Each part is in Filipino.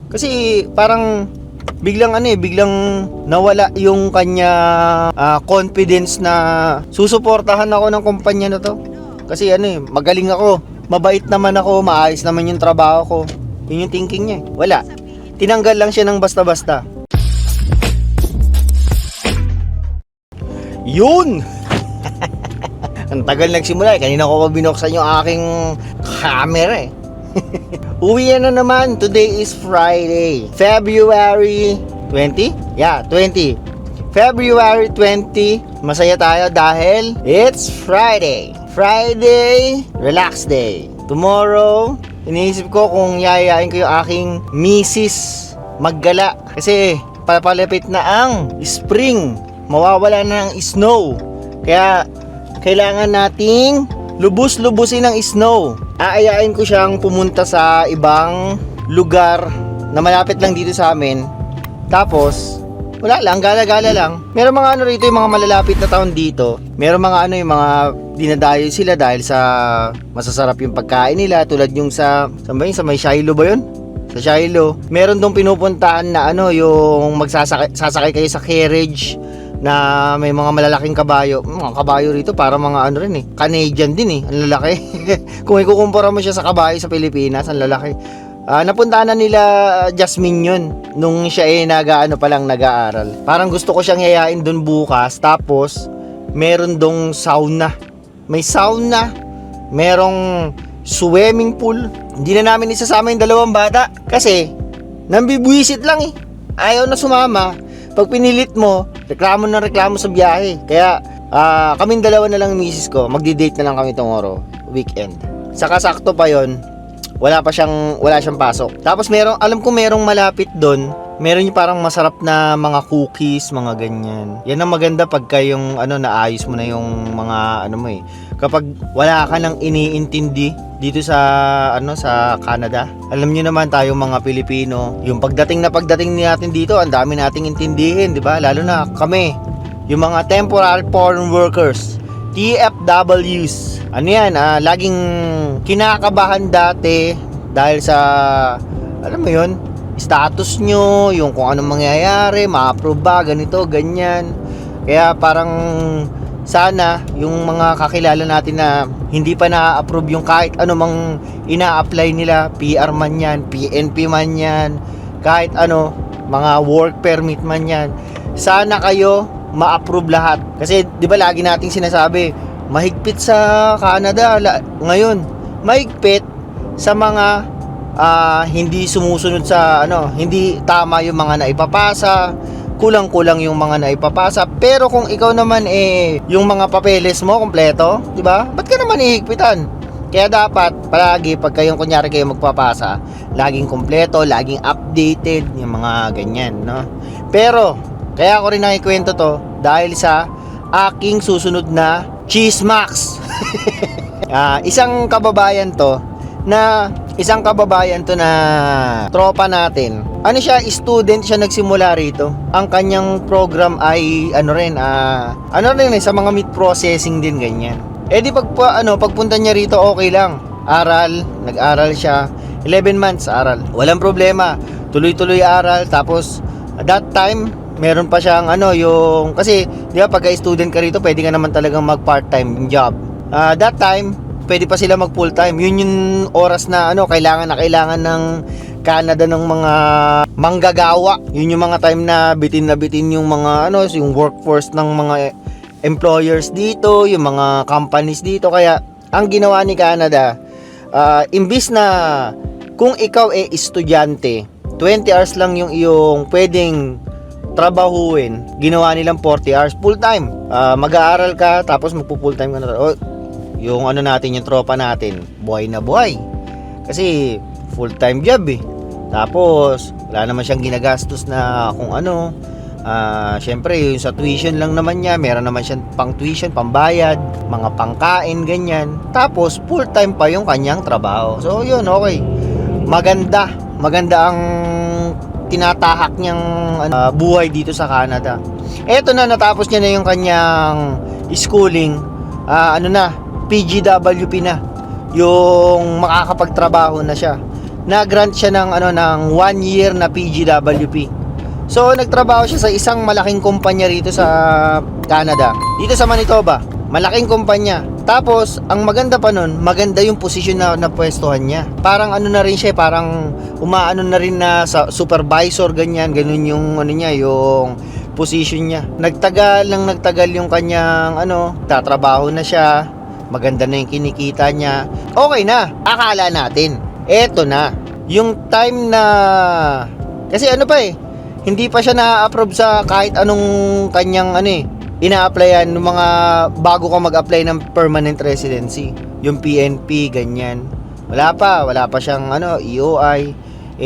Kasi parang biglang nawala yung kanya confidence na susuportahan ako ng kumpanya na to. Kasi magaling ako, mabait naman ako, maayos naman yung trabaho ko. Yun yung thinking niya. Wala. Tinanggal lang siya ng basta-basta. Yun! Ang tagal nagsimula eh. Kanina ko pa binuksan yung aking camera eh. Uwi na naman. Today is Friday, February 20? Yeah, 20. February 20. Masaya tayo dahil it's Friday. Friday, relax day. Tomorrow, iniisip ko kung yayayain ko yung aking misis maggala. Kasi papalapit na ang spring. Mawawala na ng snow. Kaya kailangan nating lubus-lubusin ng snow. Aayain ko siyang pumunta sa ibang lugar na malapit lang dito sa amin. Tapos, wala lang, gala-gala lang. Meron mga rito, yung mga malalapit na town dito. Meron mga yung mga dinadayo sila dahil sa masasarap yung pagkain nila. Tulad yung sa may Shiloh ba yun? Sa Shiloh. Meron dong pinupuntahan na yung sasakay kayo sa carriage na may mga malalaking kabayo. Mga kabayo rito para mga Canadian din eh. Ang lalaki. Kung ikukumpara mo siya sa kabayo sa Pilipinas, ang lalaki. Napuntahan na nila Jasmine yun nung siya nag-aaral. Parang gusto ko siyang yayain dun bukas. Tapos meron dong sauna. May sauna, merong swimming pool. Hindi na namin isasama yung dalawang bata kasi nambibwisit lang eh. Ayaw na sumama. Pag pinilit mo, reklamo sa biyahe. Kaya kaming dalawa na lang yung misis ko. Magdi-date na lang kami tomorrow, weekend. Saka sakto pa yon. Wala siyang pasok. Tapos alam ko merong malapit doon. Meron yung parang masarap na mga cookies, mga ganyan. Yan ang maganda pagka yung naayos mo na yung mga Kapag wala ka nang iniintindi dito sa Canada. Alam niyo naman tayo mga Pilipino, yung pagdating natin dito, ang dami nating intindihin, 'di ba? Lalo na kami, yung mga temporary foreign workers, TFWs. Laging kinakabahan dati dahil sa status nyo, yung kung anong mangyayari, ma-approve ba, ganito, ganyan. Kaya parang sana yung mga kakilala natin na hindi pa na-approve yung kahit anumang ina-apply nila, PR man yan, PNP man yan, kahit mga work permit man yan, sana kayo ma-approve lahat. Kasi di ba lagi nating sinasabi, mahigpit sa Canada ngayon, mahigpit sa mga hindi sumusunod sa hindi tama yung mga naipapasa, kulang-kulang yung mga naipapasa. Pero kung ikaw naman yung mga papeles mo kompleto, 'di ba? Ba't ka naman ihigpitan? Kaya dapat palagi pag kunyari kayo magpapasa, laging kompleto, laging updated yung mga ganyan, no? Pero kaya ko rin nakikwento to dahil sa aking susunod na Cheesemax. Isang kababayan to na tropa natin. Student siya, nagsimula rito. Ang kanyang program ay sa mga meat processing din ganyan. Pagpunta niya rito okay lang. Nag-aral siya 11 months aral. Walang problema. Tuloy-tuloy aral. Tapos at that time meron pa siyang kasi di ba pagka student ka rito, pwede ka naman talagang mag part-time job. That time pwede pa sila mag full time. Yun yung oras na kailangan ng Canada ng mga manggagawa. Yun yung mga time na bitin yung mga yung workforce ng mga employers dito, yung mga companies dito. Kaya ang ginawa ni Canada, imbis na kung ikaw estudyante, 20 hours lang yung iyong pwedeng trabahuin, ginawa nilang 40 hours full time. Mag-aaral ka tapos magpo-full time ka na. Yung natin, yung tropa natin, buhay na buhay. Kasi full-time job eh. Tapos wala naman siyang ginagastos na kung syempre yung sa tuition lang naman niya, meron naman siyang pang tuition, pambayad, mga pangkain, ganyan. Tapos full-time pa yung kanyang trabaho. So yun, okay. Maganda ang tinatahak niyang buhay dito sa Canada. Eto na, natapos niya na yung kanyang schooling. PGWP na, yung makakapagtrabaho na siya. na-grant siya ng ano ng 1 year na PGWP. So nagtrabaho siya sa isang malaking kumpanya rito sa Canada, dito sa Manitoba. Malaking kumpanya. Tapos ang maganda pa nun, maganda yung posisyon na napwestuhan niya. Parang ano na rin siya, parang umaano na rin na sa supervisor, ganyan, ganun yung ano niya, yung position niya. Nagtagal yung kanyang ano, tatrabaho na siya. Maganda na yung kinikita niya. Okay na, akala natin. Eto na, yung time na kasi ano pa hindi pa siya na-approve sa kahit anong kanyang ano ina-applyan ng mga bago ka mag-apply ng permanent residency, yung PNP, ganyan. Wala pa siyang ano, EOI.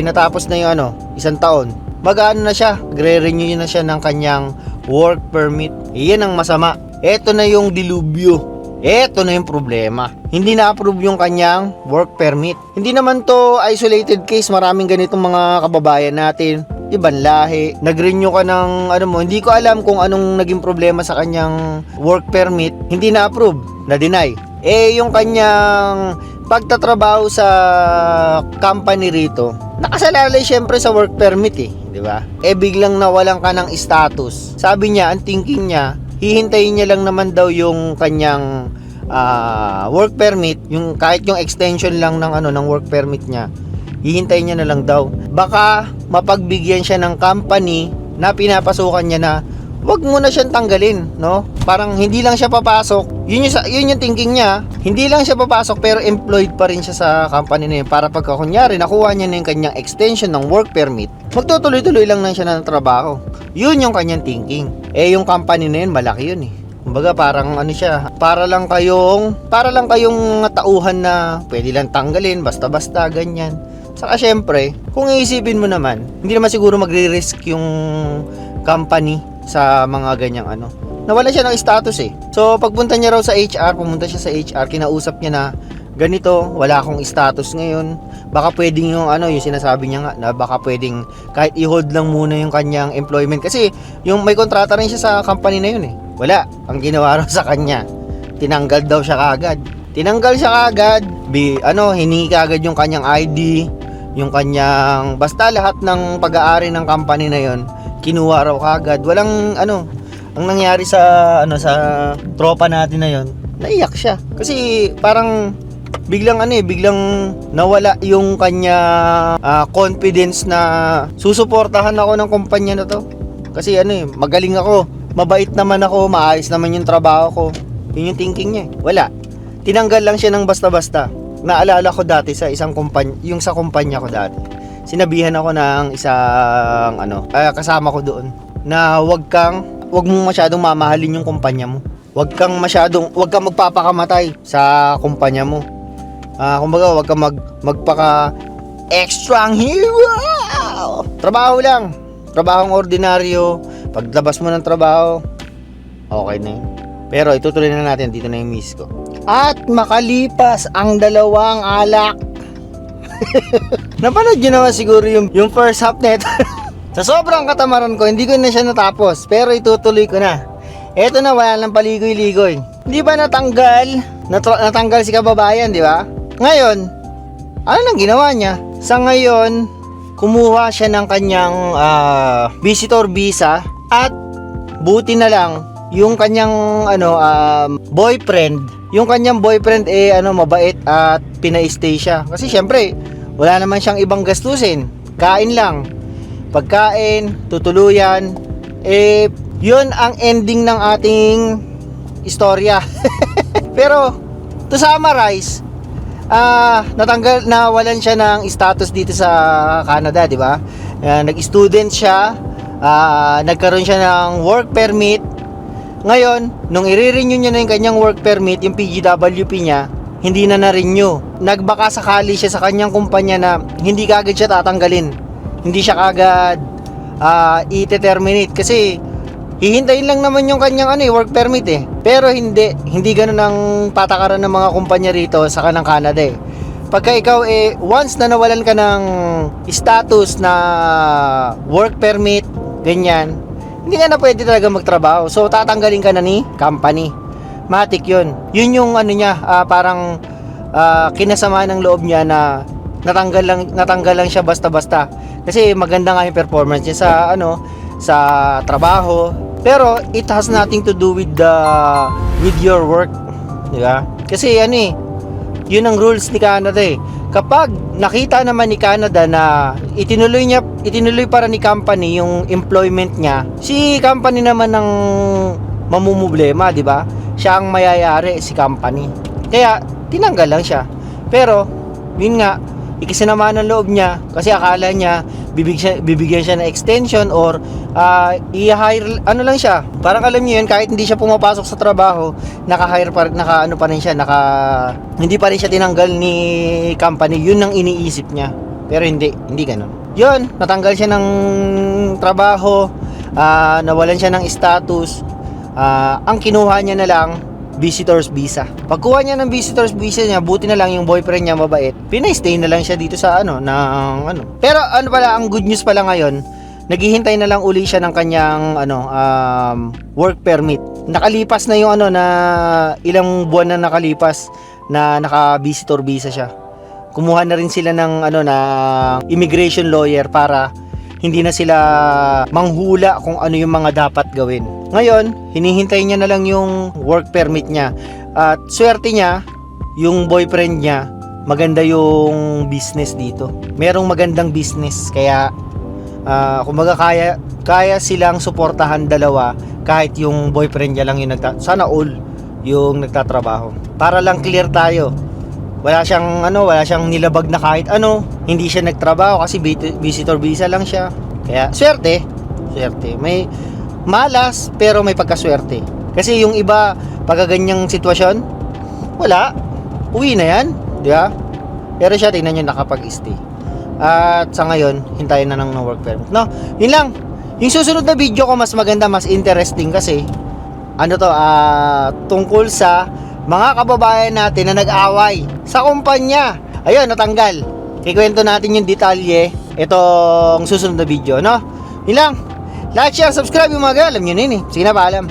Natapos na yung ano, 1 taon. Mag-ano na siya, gre-renew na siya ng kanyang work permit. Yan ang masama. Eto na yung dilubyo. Eto na yung problema. Hindi na-approve yung kanyang work permit. Hindi naman to isolated case, maraming ganitong mga kababayan natin. Ibang lahi, nag-renew ka ng ano mo, hindi ko alam kung anong naging problema sa kanyang work permit, hindi na-approve, na-deny. Yung kanyang pagtatrabaho sa company rito, nakasalalay syempre sa work permit di ba? Biglang nawalan ka ng status. Sabi niya, ang thinking niya, hihintayin niya lang naman daw yung kanyang work permit, yung kahit yung extension lang ng ano ng work permit niya. Hihintayin niya na lang daw. Baka mapagbigyan siya ng company na pinapasukan niya na wag mo na siyang tanggalin, no? Parang hindi lang siya papasok. Yun yung thinking niya. Hindi lang siya papasok pero employed pa rin siya sa company na yun. Para pagka kunyari nakuha niya na yung kanyang extension ng work permit, magtutuloy-tuloy lang siya ng trabaho. Yun yung kanyang thinking. Yung company na yun, malaki yun Kumbaga parang ano siya, para lang kayong tauhan na pwede lang tanggalin basta-basta ganyan. Saka syempre, kung iisipin mo naman, hindi naman siguro magre-risk yung company sa mga ganyang ano. Nawala siya ng status So, pagpunta niya raw sa HR, pumunta siya sa HR, kinausap niya na ganito, wala akong status ngayon. Baka pwedeng yung ano, yung sinasabi niya nga, na baka pwedeng kahit i-hold lang muna yung kanyang employment. Kasi yung may kontrata rin siya sa company na yun Wala. Ang ginawa raw sa kanya, tinanggal daw siya kaagad. Tinanggal siya kaagad, hiningi kaagad yung kanyang ID, yung kanyang basta lahat ng pag-aari ng company na yon, kinuha raw kaagad. Walang ano, ang nangyari sa sa tropa natin na yon, naiyak siya kasi parang biglang nawala yung kanya confidence na susuportahan ako ng kumpanya na to. Kasi magaling ako, mabait naman ako, maayos naman yung trabaho ko. Yun yung thinking niya. Wala. Tinanggal lang siya ng basta-basta. Naalala ko dati sa isang kumpanya, yung sa kumpanya ko dati. Sinabihan ako ng isang kasama ko doon na wag mo masyadong mamahalin yung kumpanya mo. Wag kang magpapakamatay sa kumpanya mo. Kumbaga wag kang magpaka extra hero. Trabaho lang. Trabahong ordinaryo. Paglabas mo ng trabaho, okay na yun. Pero itutuloy na natin, dito na yung miss ko. At makalipas ang 2 alak. Napanood nyo naman siguro yung first half net. Sa sobrang katamaran ko, hindi ko na siya natapos. Pero itutuloy ko na. Eto na, wala lang paligoy-ligoy. Hindi ba natanggal si kababayan, di ba? Ngayon, ano nang ginawa niya? Sa ngayon, kumuha siya ng kanyang visitor visa. At buti na lang, yung kanyang boyfriend, mabait at pina-stay siya. Kasi syempre, wala naman siyang ibang gastusin. Kain lang. Pagkain, tutuluyan. Yun ang ending ng ating istorya. Pero, to summarize, nawalan siya ng status dito sa Canada, di ba? Nag-student siya, nagkaroon siya ng work permit. Ngayon, nung i-renew niya na yung kanyang work permit, yung PGWP niya, hindi na na-renew. Nagbaka sakali siya sa kanyang kumpanya na hindi kagad siya tatanggalin. Hindi siya kagad i-terminate kasi hihintayin lang naman yung kanyang work permit Pero hindi ganoon ang patakaran ng mga kumpanya rito sa kanang Canada Pagka ikaw once na nawalan ka ng status na work permit, ganyan, hindi ka na pwede talaga magtrabaho. So tatanggalin ka na ni company. Matik yun. Yun yung niya, parang kinasama ng loob niya na natanggal lang siya basta-basta. Kasi maganda nga yung performance niya sa trabaho. Pero it has nothing to do with your work, di ba? Kasi yun ang rules ni Canada eh. Kapag nakita naman ni Canada na itinuloy para ni company yung employment niya, si company naman ang mamumblema, di ba? Siya ang mayayari, si company. Kaya tinanggal lang siya. Pero yun nga, ikisinama ng loob niya kasi akala niya bibigyan siya ng extension or i-hire lang siya. Parang alam niyo yun, kahit hindi siya pumapasok sa trabaho, naka-hire pa rin siya, hindi pa rin siya tinanggal ni company. Yun ang iniisip niya. Pero hindi ganoon. Yun, natanggal siya ng trabaho, nawalan siya ng status. Ang kinuha niya na lang visitor's visa. Pagkuha niya ng visitor's visa niya, buti na lang yung boyfriend niya mabait. Pinay-stay na lang siya dito sa Pero ang good news pala ngayon, naghihintay na lang uli siya ng kanyang work permit. Nakalipas na yung na ilang buwan na nakalipas na naka-visitor visa siya. Kumuha na rin sila ng na immigration lawyer para hindi na sila manghula kung ano yung mga dapat gawin. Ngayon, hinihintay niya na lang yung work permit niya. At swerte niya, yung boyfriend niya, maganda yung business dito. Merong magandang business. Kaya, kumbaga kaya silang suportahan dalawa kahit yung boyfriend niya lang yung sana all yung nagtatrabaho. Para lang clear tayo. Wala siyang nilabag na kahit hindi siya nagtrabaho kasi visitor visa lang siya. Kaya swerte. May malas pero may pagkaswerte. Kasi yung iba pagka ganyang sitwasyon, wala, uwi na yan, di ba? Pero siya, tingnan nyo, nakapag-stay. At sa ngayon, hintayin na ng work permit. No, yun lang. Yung susunod na video ko mas maganda, mas interesting kasi tungkol sa mga kababayan natin na nag-away sa kumpanya. Ayun, natanggal. Kikwento natin yung detalye itong susunod na video, no? Yun lang. Like, share, subscribe yung mga alam nyo na yun eh. Sige na, paalam.